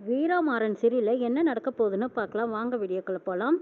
வீரா மாறன் சீரியலில் என்ன நடக்க போகுதுன்னு பார்க்கலாம் வாங்க வீடியோக்குள்ள போகலாம்.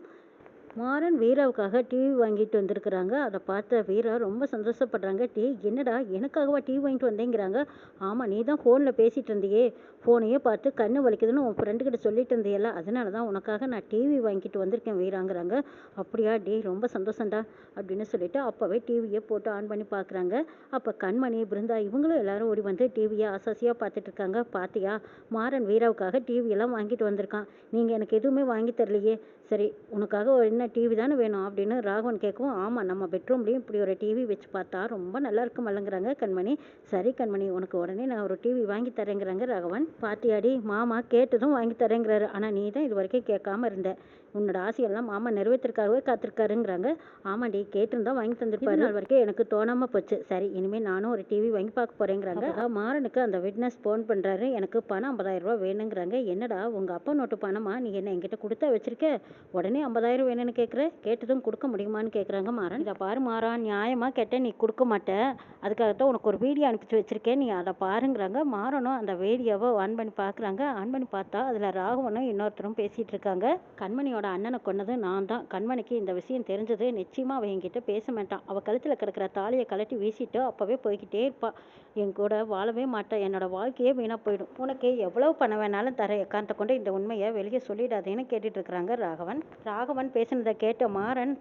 மாறன் வீராவுக்காக டிவி வாங்கிட்டு வந்திருக்கிறாங்க. அதை பார்த்த வீரா ரொம்ப சந்தோஷப்படுறாங்க. என்னடா எனக்காகவா டிவி வாங்கிட்டு வந்தேங்கிறாங்க. ஆமாம், நீ தான் ஃபோனில் பேசிகிட்டு இருந்தியே, ஃபோனையே பார்த்து கண்ணு வலிக்குதுன்னு உன் ஃப்ரெண்டுக்கிட்ட சொல்லிட்டு இருந்தியல்ல, அதனால தான் உனக்காக நான் டிவி வாங்கிட்டு வந்திருக்கேன் வீராங்கிறாங்க. அப்படியா ரொம்ப சந்தோஷம்டா அப்படின்னு சொல்லிட்டு அப்போவே டிவியை போட்டு ஆன் பண்ணி பார்க்குறாங்க. அப்போ கண்மணி, பிருந்தா இவங்களும் எல்லாரும் ஓடி வந்து டிவியை ஆசாசியாக பார்த்துட்டு இருக்காங்க. பார்த்தியா, மாறன் வீராவுக்காக டிவியெல்லாம் வாங்கிட்டு வந்திருக்கான், நீங்கள் எனக்கு எதுவுமே வாங்கி தரலையே. சரி, உனக்காக என்ன டிவி தானே வேணும் அப்படின்னு ராகவன் கேட்கவும், ஆமாம், நம்ம பெட்ரூம்லேயும் இப்படி ஒரு டிவி வச்சு பார்த்தா ரொம்ப நல்லா இருக்கும் அல்லங்கிறாங்க கண்மணி. சரி கண்மணி, உனக்கு உடனே நான் ஒரு டிவி வாங்கி தரேங்கிறாங்க ராகவன். பாத்தியாடி, மாமா கேட்டதும் வாங்கி தரேங்கிறாரு, ஆனால் நீ தான் இது வரைக்கும் கேட்காம இருந்த. உன்னோட ஆசையெல்லாம் மாமா நிறைவேற்றிருக்காகவே காத்திருக்காருங்கிறாங்க. ஆமாண்டி, கேட்டிருந்தா வாங்கி தந்துருப்பாரு, நாள் வரைக்கும் எனக்கு தோணாமல் போச்சு. சரி, இனிமேல் நானும் ஒரு டிவி வாங்கி பார்க்க போகிறேங்கிறாங்க. மாறனுக்கு அந்த விட்னஸ் ஃபோன் பண்ணுறாரு, எனக்கு பணம் 50,000 ரூபா வேணுங்கிறாங்க. என்னடா உங்கள் அப்பா நோட்டு பணமா, நீ என்ன என்கிட்ட கொடுத்தா வச்சிருக்க, உடனே 50,000 வேணும்னு கேட்குற, கேட்டதும் கொடுக்க முடியுமான்னு கேட்குறாங்க மாறன். இதை பாரு மாறா, நியாயமாக கேட்டேன், நீ கொடுக்க மாட்டேன், அதுக்காகத்தான் உனக்கு ஒரு வீடியோ அனுப்பிச்சு வச்சிருக்கேன், நீ அதை பாருங்கிறாங்க. மாறனும் அந்த வீடியோவை ஆன் பண்ணி பார்க்குறாங்க. ஆன் பண்ணி பார்த்தா அதில் ராகவனும் இன்னொருத்தரும் பேசிகிட்டு இருக்காங்க. கண்மணியோட அண்ணனை கொன்னது நான் தான். கண்மணிக்கு இந்த விஷயம் தெரிஞ்சது நிச்சயமாக அவள் என்கிட்ட பேச மாட்டான். அவள் கழுத்தில் கிடக்கிற தாலியை கழட்டி வீசிட்டு அப்போவே போய்கிட்டே இருப்பாள். என் கூட வாழவே மாட்டேன், என்னோட வாழ்க்கையே வீணாக போயிடும். உனக்கு எவ்வளவு பணம் வேணாலும் தர, எக்காந்த கொண்டு இந்த உண்மையை வெளியே சொல்லிடாதேன்னு கேட்டுட்டு இருக்கிறாங்க ராகவன். ராகவன் பேசுனதை கேட்ட மாறன்,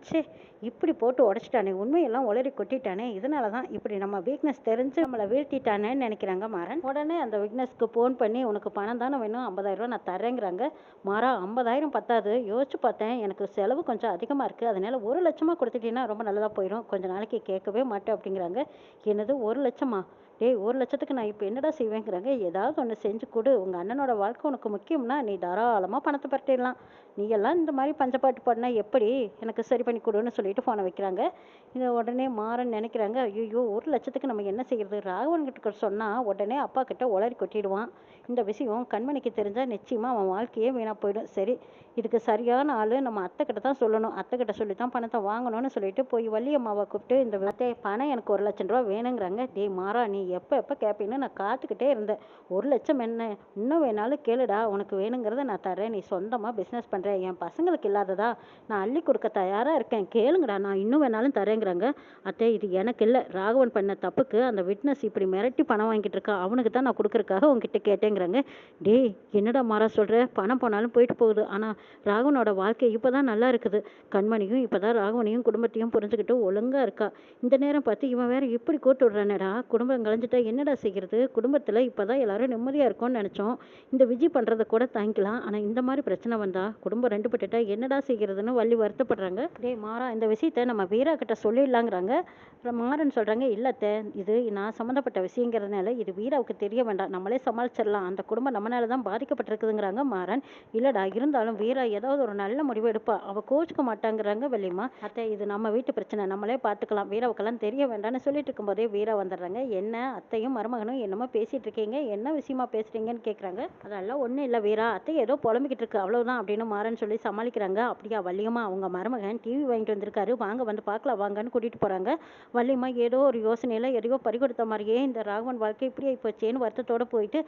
இப்படி போட்டு உடச்சிட்டானே, உண்மையெல்லாம் உளறி கொட்டிட்டானே, இதனால தான் இப்படி நம்ம வீக்னஸ் தெரிஞ்சு நம்மளை வீழ்த்திட்டானேன்னு நினைக்கிறாங்க மாறன். உடனே அந்த வீக்னஸ்க்கு ஃபோன் பண்ணி, உனக்கு பணம் தானே வேணும், 50,000 ரூபா நான் தரேங்கிறாங்க. மாறா, 50,000 பத்தாது, யோசிச்சு பார்த்தேன், எனக்கு செலவு கொஞ்சம் அதிகமாக இருக்குது, அதனால 1,00,000 கொடுத்துட்டீங்கன்னா ரொம்ப நல்லதாக போயிடும், கொஞ்ச நாளைக்கு கேட்கவே மாட்டேன் அப்படிங்கிறாங்க. என்னது 1,00,000? 1,00,000க்கு நான் இப்போ என்னடா செய்வேங்கிறாங்க. ஏதாவது ஒன்று செஞ்சு கொடு, உங்கள் அண்ணனோட வாழ்க்கை உனக்கு முக்கியம்னா நீ தாராளமாக பணத்தை பரட்டிடலாம், நீ எல்லாம் இந்த மாதிரி பஞ்சப்பாட்டு பாடினா எப்படி, எனக்கு சரி பண்ணி கொடுன்னு சொல்லிட்டு ஃபோனை வைக்கிறாங்க. இதை உடனே மாறன் நினைக்கிறாங்க, ஐயோ 1,00,000க்கு நம்ம என்ன செய்யறது, ராகவன் கிட்ட சொன்னால் உடனே அப்பா கிட்ட உளறி கொட்டிடுவான், இந்த விஷயம் கண்மணிக்கு தெரிஞ்சால் நிச்சயமாக அவன் வாழ்க்கையே வீணாக போயிடும். சரி, இதுக்கு சரியான ஆள் நம்ம அத்தை கிட்ட தான் சொல்லணும், அத்தை கிட்ட சொல்லி தான் பணத்தை வாங்கணும்னு சொல்லிட்டு போய் வள்ளியம்மாவை கூப்பிட்டு, இந்த அத்தை பணம் எனக்கு 1,00,000 ரூபா வேணுங்கிறாங்க. மாறா, நீ எப்போ கேட்பீன்னு நான் காத்துக்கிட்டே இருந்தேன், 1,00,000 என்ன, இன்னும் வேணாலும் கேளுடா, உனக்கு வேணுங்கிறத நான் தரேன், நீ சொந்தமாக பிஸ்னஸ் பண்ணுறேன், என் பசங்களுக்கு இல்லாததா நான் அள்ளி கொடுக்க தயாராக இருக்கேன், கேளுங்கடா, நான் இன்னும் வேணாலும் தரேங்கிறாங்க. அத்தை, இது எனக்கு இல்லை, ராகவன் பண்ண தப்புக்கு அந்த விட்னஸ் இப்படி மிரட்டி பணம் வாங்கிட்டு இருக்கான், அவனுக்கு தான் நான் கொடுக்குறக்காக உங்ககிட்ட கேட்டேங்கிறாங்க. என்னடா மாறா சொல்கிற, பணம் போனாலும் போயிட்டு போகுது, ஆனால் ராகவனோட வாழ்க்கை இப்போ தான் நல்லா இருக்குது, கண்மணியும் இப்போ தான் ராகவனையும் குடும்பத்தையும் புரிஞ்சுக்கிட்டு ஒழுங்காக இருக்கா, இந்த நேரம் பார்த்து இவன் வேற இப்படி கோட்டு விடுறானடா, குடும்பம் கலைஞ்சிட்டா என்னடா செய்கிறது, குடும்பத்தில் இப்போ தான் எல்லாரும் நிம்மதியாக இருக்கும்னு நினச்சோம், இந்த விஜய் பண்ணுறதை கூட தாங்கிக்கலாம், ஆனால் இந்த மாதிரி பிரச்சனை வந்தா குடும்பம் ரெண்டு பட்டுட்டா என்னடா செய்கிறதுன்னு வள்ளி வருத்தப்படுறாங்க. மாறா, இந்த விஷயத்த நம்ம வீரா கிட்ட சொல்லிடலாங்கிறாங்க. மாறன் சொல்கிறாங்க, இல்லத்தை, இது நான் சம்மந்தப்பட்ட விஷயங்கிறதுனால இது வீராவுக்கு தெரிய வேண்டாம், நம்மளே சமாளிச்சிடலாம், அந்த குடும்பம் நம்மளால தான் பாதிக்கப்பட்டிருக்குதுங்கிறாங்க மாறன். இல்லைடா, இருந்தாலும் வீரா ஏதாவது ஒரு நல்ல முடிவு எடுப்பா, அவள் கோச்சிக்க மாட்டாங்கிறாங்க வள்ளிமா. அத்தை, இது நம்ம வீட்டு பிரச்சனை, நம்மளே பார்த்துக்கலாம், வீராவுக்கெல்லாம் தெரிய வேண்டாம்னு சொல்லிட்டு இருக்கும்போதே வீரா வந்துடுறாங்க. என்ன அத்தையும் மருமகனும் என்னமோ பேசிகிட்டு இருக்கீங்க, என்ன விஷயமா பேசுகிறீங்கன்னு கேட்குறாங்க. அதெல்லாம் ஒன்றும் இல்லை வீரா, அத்தை ஏதோ புலம்பிக்கிட்டு இருக்கு அவ்வளோதான் அப்படின்னு மாறன் சொல்லி சமாளிக்கிறாங்க. அப்படியா வள்ளியம்மா, அவங்க மருமகன் டிவி வாங்கிட்டு வந்திருக்காரு, வாங்க வந்து பார்க்கலாம் வாங்கன்னு கூட்டிகிட்டு போகிறாங்க. வள்ளியம்மா ஏதோ ஒரு யோசனையில் எதையோ பறிகொடுத்த மாதிரியே இந்த ராகவன் வாழ்க்கை இப்படி ஆகிப்போச்சேன்னு வருத்தத்தோடு போயிட்டு,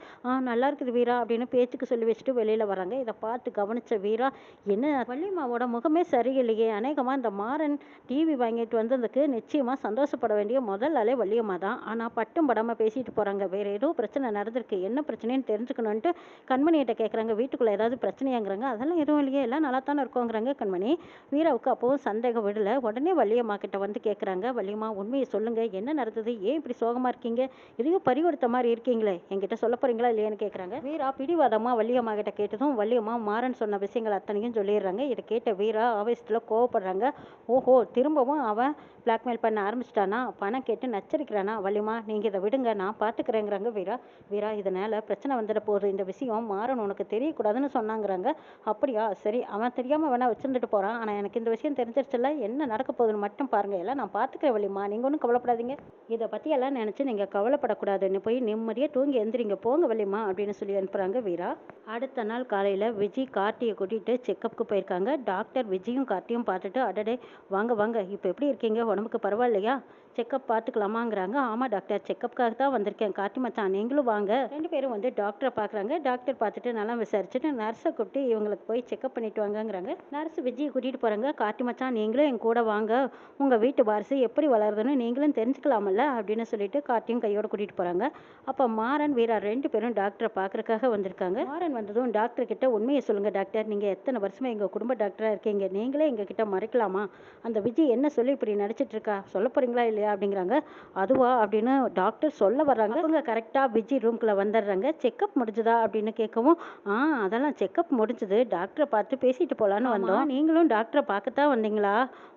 நல்லா இருக்குது வீரா அப்படின்னு பேச்சுக்கு சொல்லி வச்சுட்டு வெளியில் வராங்க. இதை பார்த்து கவனித்த வீரா, என்ன வள்ளியம்மாவோட முகமே சரியில்லையே, அநேகமாக இந்த மாறன் டிவி வாங்கிட்டு வந்ததுக்கு நிச்சயமாக சந்தோஷப்பட வேண்டிய முதல் ஆளே வள்ளியம்மா தான், ஆனால் பட்டும் படாமல் பேசிட்டு போகிறாங்க. வேறு ஏதோ பிரச்சனை நடந்திருக்கு, என்ன பிரச்சனைன்னு தெரிஞ்சுக்கணுன்ட்டு கண்மணிகிட்ட கேட்குறாங்க. வீட்டுக்குள்ளே ஏதாவது பிரச்சனையாங்கிறாங்க. அதெல்லாம் எதுவும் இல்லையே, எல்லாம் நல்லா தானே இருக்கோங்கிறாங்க கண்மணி. வீராவுக்கு அப்போவும் சந்தேகம் விடலை. உடனே வள்ளியம்மா கிட்ட வந்து கேட்குறாங்க, வள்ளியம்மா உண்மையை சொல்லுங்கள், என்ன நடந்தது, ஏன் இப்படி சோகமாக இருக்கீங்க, எதையும் பறிகொடுத்த மாதிரி இருக்கீங்களே, என்கிட்ட சொல்ல போகிறீங்களா இல்லையான்னு கேட்குறாங்க. வீரா பிடிவாதமாக வள்ளியம்மா கிட்ட கேட்டதும் வள்ளியம்மா மாறன் சொன்ன விஷயங்கள் அத்தனையும் சொல்லிடுறாங்க. இதை கேட்ட வீரா ஆவேசத்தில் கோவப்படுறாங்க. ஓஹோ, திரும்பவும் அவன் பிளாக்மெயில் பண்ண ஆரம்பிச்சிட்டானா, பணம் கேட்டு நச்சரிக்கிறானா, வள்ளியம்மா நீங்கள் இதை விடுங்க, நான் பார்த்துக்கிறேங்கிறாங்க வீரா. வீரா, இதனால் பிரச்சனை வந்துட போகுது, இந்த விஷயம் மாறன் உனக்கு தெரியக்கூடாதுன்னு சொன்னாங்கிறாங்க. அப்படியா, சரி, அவன் தெரியாமல் வேணா வச்சுருந்துட்டு போகிறான், ஆனால் எனக்கு இந்த விஷயம் தெரிஞ்சிருச்சுல்ல, என்ன நடக்க போகுதுன்னு மட்டும் பாருங்கள், எல்லாம் நான் பார்த்துக்கிறேன் வள்ளியம்மா, நீங்கள் ஒன்றும் கவலைப்படாதீங்க, இதை பற்றியெல்லாம் நினச்சி நீங்கள் கவலைப்படக்கூடாதுன்னு போய் நிம்மதியாக தூங்கி எந்திரிங்க போங்க வள்ளியம்மா அப்படின்னு சொல்லி அனுப்புகிறாங்க வீரா. அடுத்த நாள் காலையில் விஜய் கார்த்தியை கூட்டிகிட்டு செக்கப்புக்கு போயிருக்காங்க. டாக்டர் விஜயும் கார்த்தியும் பார்த்துட்டு, அடடே வாங்க வாங்க, இப்போ எப்படி இருக்கீங்க, உடம்புக்கு பரவாயில்லையா, செக்கப் பார்த்துக்கலாமாங்கிறாங்க. ஆமாம் டாக்டர், செக்கப்புக்காக தான் வந்திருக்கேன். கார்த்தி மச்சான் நீங்களும் வாங்க. 2 பேரும் வந்து டாக்டரை பார்க்குறாங்க. டாக்டர் பார்த்துட்டு நல்லா விசாரிச்சுட்டு நர்ஸை கூப்பிட்டு இவங்களுக்கு போய் செக்கப் பண்ணிட்டு வாங்கங்கிறாங்க. நர்ஸ் விஜயை கூட்டிகிட்டு போகிறாங்க. கார்த்தி மச்சான் நீங்களும் என் கூட வாங்க, உங்கள் வீட்டு வாரிசு எப்படி வளருதுன்னு நீங்களும் தெரிஞ்சுக்கலாமல்ல அப்படின்னு சொல்லிட்டு கார்த்தியும் கையோட கூட்டிகிட்டு போகிறாங்க. அப்போ மாறன் வீரா 2 பேரும் டாக்டரை பார்க்குறக்காக வந்திருக்காங்க. மாறன் வந்ததும் டாக்டர் கிட்ட உண்மையை சொல்லுங்கள் டாக்டர், நீங்கள் எத்தனை வருஷமாக எங்கள் குடும்ப டாக்டராக இருக்கீங்க, நீங்களே எங்கள் கிட்ட மறைக்கலாமா? அந்த விஜய் என்ன சொல்லி இப்படி நடிச்சிட்டு இருக்கா, சொல்ல போறீங்களா இல்லையா அப்படிங்கிறாங்க. அதுவா அப்படின்னு டாக்டர் சொல்ல வர்றாங்க. அவங்க கரெக்டாக விஜய் ரூம்குள்ளே வந்துடுறாங்க. செக்கப் முடிஞ்சுதா அப்படின்னு கேட்கவும், அதெல்லாம் செக்கப் முடிஞ்சுது, டாக்டரை பார்த்து பேசிட்டு போகலான்னு வந்தோம். நீங்களும் டாக்டரை பார்க்கத்தான் வந்தீங்களா?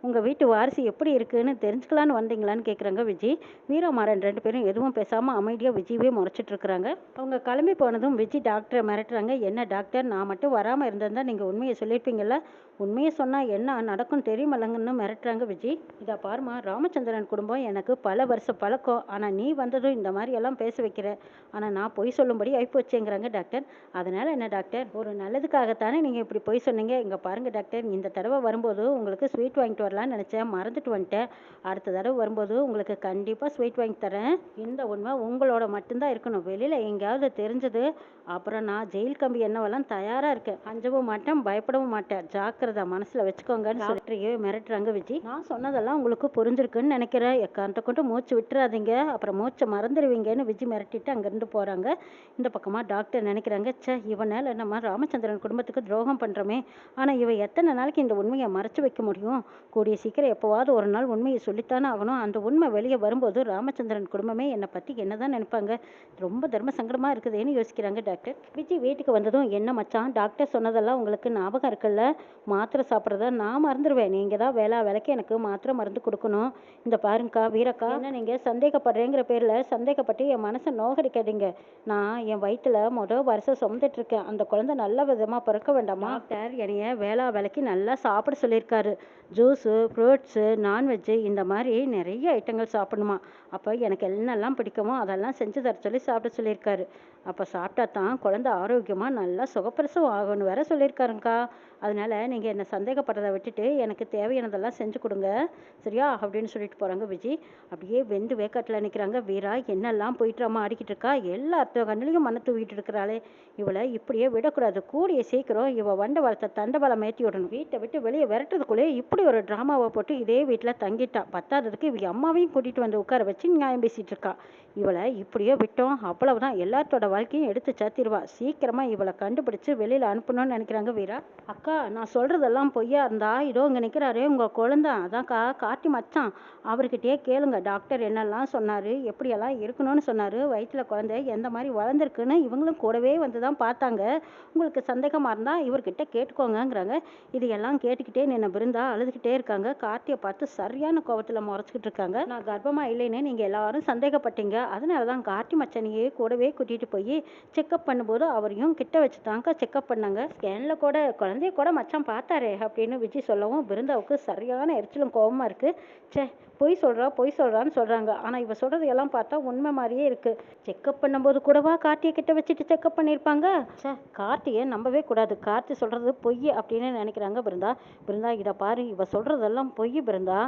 உங்கள் வீட்டு வாரிசு எப்படி இருக்குன்னு தெரிஞ்சுக்கலான்னு வந்தீங்களான்னு கேட்குறாங்க விஜய். வீரமாறன் 2 பேரும் எதுவும் பேசாமல் அமைதியாக விஜயவே முறைச்சிட்டு இருக்கிறாங்க. அவங்க கிளம்பி போனதும் விஜய் டாக்டரை மிரட்டுறாங்க. என்ன டாக்டர், நான் மட்டும் வராமல் இருந்திருந்தா நீங்கள் உண்மையை சொல்லியிருப்பீங்கல்ல, உண்மையை சொன்னால் என்ன நடக்கும் தெரியுமல்லங்கன்னு மிரட்டுறாங்க விஜய். இதை பாருமா, ராமச்சந்திரன் குடும்பம் எனக்கு பல வருஷ பழக்கம், ஆனால் நீ வந்ததும் இந்த மாதிரி எல்லாம் பேச வைக்கிற, ஆனால் நான் பொய் சொல்லும்படி ஆயிப்போச்சுங்கிறாங்க டாக்டர். அதனால் என்ன டாக்டர், ஒரு நல்லதுக்காகத்தானே நீங்கள் இப்படி பொய் சொன்னீங்க. இங்கே பாருங்கள் டாக்டர், இந்த தடவை வரும்போது உங்களுக்கு ஸ்வீட் வாங்கிட்டு வரலான்னு நினச்சேன், மறந்துட்டு வந்துட்டேன். அடுத்த தடவை வரும்போது உங்களுக்கு கண்டிப்பாக ஸ்வீட் வாங்கி தரேன். இந்த உண்மை உங்களோட மட்டும்தான் இருக்கணும், வெளியில் எங்கேயாவது தெரிஞ்சது அப்புறம் நான் ஜெயில் கம்பி என்னவெல்லாம் தயாராக இருக்கேன். அஞ்சவும் மாட்டேன், பயப்படவும் மாட்டேன், ஜாக்கிரதை மனசில் வச்சுக்கோங்கன்னு சொல்லிட்டு மிரட்டுறாங்க விஜய். நான் சொன்னதெல்லாம் உங்களுக்கு புரிஞ்சிருக்குன்னு நினைக்கிறேன், எக்காந்த கொண்டு மூச்சு விட்டுறாதீங்க, அப்புறம் மூச்சை மறந்துடுவீங்கன்னு விஜய் மிரட்டிட்டு அங்கேருந்து போகிறாங்க. இந்த பக்கமாக டாக்டர் நினைக்கிறாங்க, இவனால் நம்ம ராமச்சந்திரன் குடும்பத்துக்கு துரோகம் பண்ணுறோமே, ஆனால் இவ எத்தனை நாளைக்கு இந்த உண்மையை மறைச்சு வைக்க முடியும்? கூடிய சீக்கிரம் எப்போவாவது ஒரு நாள் உண்மையை சொல்லித்தானே ஆகணும். அந்த உண்மை வெளியே வரும்போது ராமச்சந்திரன் குடும்பமே என்னை பற்றி என்னதான் நினைப்பாங்க, ரொம்ப தர்ம சங்கடமாக இருக்குதுன்னு யோசிக்கிறாங்க டாக்டர். விஜய் வீட்டுக்கு வந்ததும், என்ன மச்சான், டாக்டர் சொன்னதெல்லாம் உங்களுக்கு ஞாபகம் இருக்குல்ல, மாத்திரை சாப்பிட்றத நான் மறந்துடுவேன், நீங்கள் தான் வேலைக்கு எனக்கு மாத்திரை மருந்து கொடுக்கணும். இந்த பாருங்கக்கா வீரக்கா, என்ன நீங்கள் சந்தேகப்படுறேங்கிற பேரில் சந்தேகப்பட்டு என் மனசை நோகடிக்காதீங்க. நான் என் வயிற்றுல வருஷம் சுமந்துட்டு இருக்கேன், அந்த குழந்தை நல்ல விதமாக பிறக்க வேண்டாமா? டாக்டர் என்னைய வேலைக்கு நல்லா சாப்பிட சொல்லியிருக்காரு. ஜூஸு, ஃப்ரூட்ஸு, நான்வெஜ்ஜு இந்த மாதிரி நிறைய ஐட்டங்கள் சாப்பிடணுமா. அப்போ எனக்கு என்னெல்லாம் பிடிக்குமோ அதெல்லாம் செஞ்சு தர சொல்லி சாப்பிட சொல்லியிருக்காரு. அப்போ சாப்பிட்டா தான் குழந்தை ஆரோக்கியமாக நல்லா சுகப்பிரசவம் ஆகணும் வேற சொல்லியிருக்காருங்க்கா. அதனால் நீங்கள் என்னை சந்தேகப்படுறதை விட்டுட்டு எனக்கு தேவையானதெல்லாம் செஞ்சு கொடுங்க, சரியா அப்படின்னு சொல்லிட்டு போகிறாங்க விஜய். அப்படியே வெந்து வேக்காட்டில் நிற்கிறாங்க வீரா. என்னெல்லாம் போயிட்டுறாமா ஆடிக்கிட்டு இருக்கா, எல்லா கண்ணிலையும் மண்ணை தூக்கிட்டு இருக்கிறாளே, இவளை இப்படியே விடக்கூடாது, கூடிய சீக்கிரம் இவள் வண்ட வளர்த்த தண்டபலம் ஏற்றி விடணும். வீட்டை விட்டு வெளியே விரட்டுறதுக்குள்ளே இப்படி ஒரு ட்ராமாவை போட்டு இதே வீட்டில் தங்கிட்டா. பத்தாததுக்கு இவ அம்மாவையும் கூட்டிகிட்டு வந்து உட்கார வச்சு நியாயம் பேசிகிட்டு இருக்கா. இவளை இப்படியே விட்டோம் அவ்வளவுதான், எல்லாத்தோட வாழ்க்கையும் எடுத்து சாத்திடுவா. சீக்கிரமாக இவளை கண்டுபிடிச்சு வெளியில் அனுப்பணும்னு நினைக்கிறாங்க வீரா. அக்கா, நான் சொல்கிறதெல்லாம் பொய்யா இருந்தா இதோ இங்கே நிற்கிறாரே உங்கள் குழந்தை, அதான்க்கா கார்த்தி மச்சான், அவர்கிட்டயே கேளுங்க. டாக்டர் என்னெல்லாம் சொன்னார், எப்படியெல்லாம் இருக்கணும்னு சொன்னார், வயிற்றில் குழந்தை எந்த மாதிரி வளர்ந்துருக்குன்னு இவங்களும் கூடவே வந்து தான் பார்த்தாங்க. உங்களுக்கு சந்தேகமாக இருந்தால் இவர்கிட்ட கேட்டுக்கோங்கங்கிறாங்க. இது எல்லாம் கேட்டுக்கிட்டே நின்று பிருந்தா அழுதுகிட்டே இருக்காங்க. கார்த்தியை பார்த்து சரியான கோபத்தில் முறைச்சிக்கிட்டு இருக்காங்க. நான் கர்ப்பமாக இல்லைன்னு நீங்கள் எல்லாரும் சந்தேகப்பட்டீங்க, அதனால தான் கார்த்தி மச்சனையே கூடவே கூட்டிகிட்டு போய் செக்கப் பண்ணும்போது அவரையும் கிட்ட வச்சு தாங்க செக்கப் பண்ணாங்க. ஸ்கேனில் கூட குழந்தைய கூட மச்சான் பார்த்தாரே அப்படின்னு விஜய் சொல்லவும் பிருந்தாவுக்கு சரியான எரிச்சலும் கோபமாக இருக்குது. பொய் சொல்கிறான்னு சொல்கிறாங்க, ஆனால் இவ சொல்கிறது எல்லாம் பார்த்தா உண்மை மாதிரியே இருக்குது. செக்கப் பண்ணும்போது கூடவா கார்த்தியை கிட்ட வச்சுட்டு செக்கப் பண்ணியிருப்பாங்க? கார்த்தியை நம்பவே கூடாது, கார்த்தி சொல்கிறது பொய் அப்படின்னு நினைக்கிறாங்க பிருந்தா. இதை பாரு, இவ சொல்கிறதெல்லாம் பொய் பிருந்தா.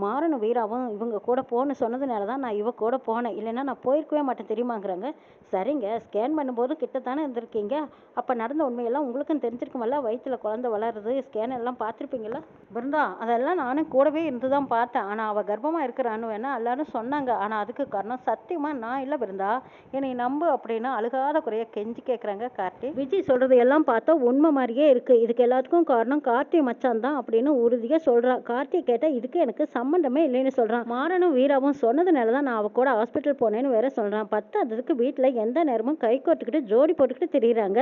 மாறனும் வீராவும் இவங்க கூட போன்னு சொன்னதுனால தான் நான் இவ கூட போனேன், இல்லைன்னா நான் போயிருக்கவே மாட்டேன் தெரியுமாங்கிறாங்க. சரிங்க, ஸ்கேன் பண்ணும்போது கிட்ட தானே இருந்திருக்கீங்க, அப்போ நடந்த உண்மையெல்லாம் உங்களுக்கும் தெரிஞ்சிருக்குமல்ல, வயிற்றில் குழந்தை வளருது, ஸ்கேன் எல்லாம் பார்த்துருப்பீங்களா? பிருந்தா, அதெல்லாம் நானும் கூடவே இருந்து தான் பார்த்தேன், ஆனால் அவள் கர்ப்பமாக இருக்கிறான்னு வேணா எல்லாரும் சொன்னாங்க, ஆனால் அதுக்கு காரணம் சத்தியமாக நான் இல்லை பிருந்தா, என்னை நம்பு அப்படின்னு அழுகாத குறைய கெஞ்சி கேட்குறாங்க கார்த்தி. விஜய் சொல்கிறது எல்லாம் பார்த்தா உண்மை மாதிரியே இருக்குது, இதுக்கு எல்லாத்துக்கும் காரணம் கார்த்தி மச்சான் தான் அப்படின்னு உறுதியாக சொல்கிறா. கார்த்தியை கேட்டால் இதுக்கு எனக்கு சம்மந்தமே இல்லைன்னு சொல்கிறான். மாறனும் வீராவும் சொன்னதுனால தான் நான் அவ கூட ஹாஸ்பிட்டல் போனேன்னு வேற சொல்கிறான். பத்தாததுக்கு வீட்டில் எந்த நேரமும் கை கோட்டுக்கிட்டு ஜோடி போட்டுக்கிட்டு தெரியுறாங்க.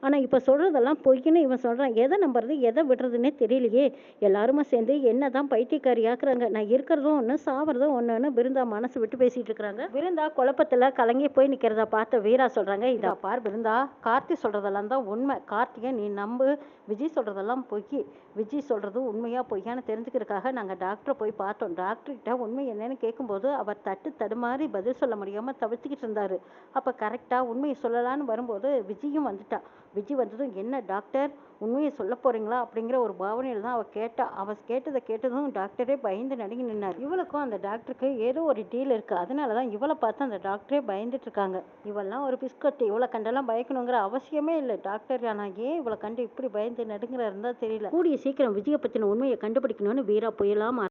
ஆனால் இப்போ சொல்கிறதெல்லாம் பொய்ன்னு இவன் சொல்கிறான். எதை நம்புறது எதை விடுறதுன்னே தெரியலையே. எல்லாருமே சேர்ந்து என்ன தான் பைத்தியக்காரி ஆக்குறாங்க. நான் இருக்கிறதும் ஒன்று சாவறதும் ஒன்றுன்னு பிருந்தா மனசு விட்டு பேசிகிட்டு இருக்கிறாங்க. பிருந்தா குழப்பத்தில் கலங்கி போய் நிற்கிறத பார்த்த வீரா சொல்கிறாங்க, இதா பார் பிருந்தா, கார்த்தி சொல்கிறதெல்லாம் தான் உண்மை, கார்த்திகை நீ நம்பு, விஜய் சொல்கிறதெல்லாம் பொய். விஜய் சொல்கிறது உண்மையாக பொய்யான்னு தெரிஞ்சுக்கிறதுக்காக நாங்கள் டாக்டரை போய் பார்த்தோம். டாக்டர்கிட்ட உண்மை என்னன்னு கேட்கும்போது அவர் தடுமாறி பதில் சொல்ல முடியாம தவிச்சுக்கிட்டு இருந்தாரு. அப்ப கரெக்டா உண்மையை சொல்லலான்னு வரும்போது விஜயும் வந்துட்டா. விஜி வந்ததும், என்ன டாக்டர், உண்மையை சொல்ல போறீங்களா அப்படிங்கிற ஒரு பாவனையில தான் அவ கேட்டா. அவ கேட்டதை கேட்டதும் டாக்டரே பயந்து நடுங்கி நின்னார். இவளுக்கும் அந்த டாக்டருக்கு ஏதோ ஒரு டீல் இருக்கு. அதனாலதான் இவளை பார்த்து அந்த டாக்டரே பயந்துட்டு இருக்காங்க. இவெல்லாம் ஒரு பிஸ்கட், இவளை கண்டெல்லாம் பயக்கணுங்கிற அவசியமே இல்லை டாக்டர். ஆனா ஏன் இவளை கண்டு இப்படி பயந்து நடுங்குறாருன்னு தான் தெரியல. கூடிய சீக்கிரம் விஜயை பத்தின உண்மையை கண்டுபிடிக்கணும்னு வீரா புயலா